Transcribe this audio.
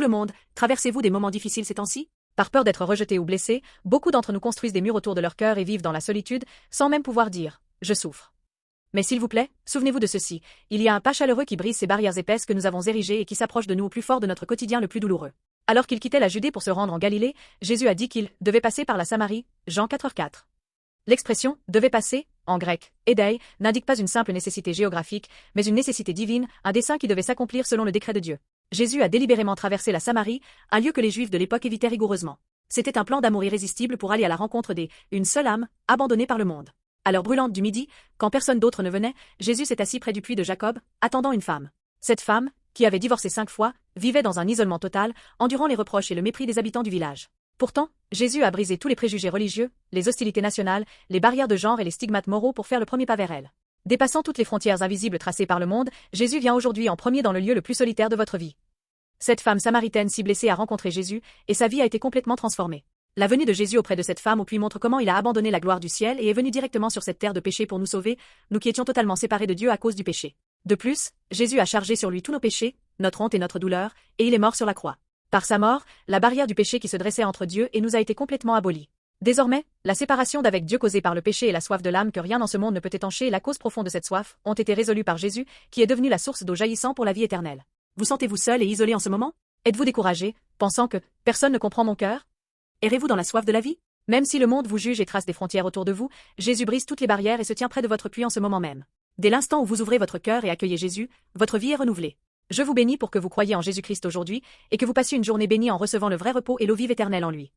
le monde, traversez-vous des moments difficiles ces temps-ci? Par peur d'être rejetés ou blessés, beaucoup d'entre nous construisent des murs autour de leur cœur et vivent dans la solitude, sans même pouvoir dire « je souffre ». Mais s'il vous plaît, souvenez-vous de ceci, il y a un pas chaleureux qui brise ces barrières épaisses que nous avons érigées et qui s'approche de nous au plus fort de notre quotidien le plus douloureux. Alors qu'il quittait la Judée pour se rendre en Galilée, Jésus a dit qu'il devait passer par la Samarie, Jean 4,4. L'expression « devait passer », en grec, édei, n'indique pas une simple nécessité géographique, mais une nécessité divine, un dessein qui devait s'accomplir selon le décret de Dieu. Jésus a délibérément traversé la Samarie, un lieu que les Juifs de l'époque évitaient rigoureusement. C'était un plan d'amour irrésistible pour aller à la rencontre une seule âme, abandonnée par le monde. À l'heure brûlante du midi, quand personne d'autre ne venait, Jésus s'est assis près du puits de Jacob, attendant une femme. Cette femme, qui avait divorcé 5 fois, vivait dans un isolement total, endurant les reproches et le mépris des habitants du village. Pourtant, Jésus a brisé tous les préjugés religieux, les hostilités nationales, les barrières de genre et les stigmates moraux pour faire le premier pas vers elle. Dépassant toutes les frontières invisibles tracées par le monde, Jésus vient aujourd'hui en premier dans le lieu le plus solitaire de votre vie. Cette femme samaritaine si blessée a rencontré Jésus, et sa vie a été complètement transformée. La venue de Jésus auprès de cette femme au puits montre comment il a abandonné la gloire du ciel et est venu directement sur cette terre de péché pour nous sauver, nous qui étions totalement séparés de Dieu à cause du péché. De plus, Jésus a chargé sur lui tous nos péchés, notre honte et notre douleur, et il est mort sur la croix. Par sa mort, la barrière du péché qui se dressait entre Dieu et nous a été complètement abolie. Désormais, la séparation d'avec Dieu causée par le péché et la soif de l'âme que rien dans ce monde ne peut étancher et la cause profonde de cette soif ont été résolues par Jésus, qui est devenu la source d'eau jaillissant pour la vie éternelle. Vous sentez-vous seul et isolé en ce moment? Êtes-vous découragé, pensant que « personne ne comprend mon cœur » ? Errez-vous dans la soif de la vie? Même si le monde vous juge et trace des frontières autour de vous, Jésus brise toutes les barrières et se tient près de votre puits en ce moment même. Dès l'instant où vous ouvrez votre cœur et accueillez Jésus, votre vie est renouvelée. Je vous bénis pour que vous croyiez en Jésus-Christ aujourd'hui et que vous passiez une journée bénie en recevant le vrai repos et l'eau vive éternelle en lui.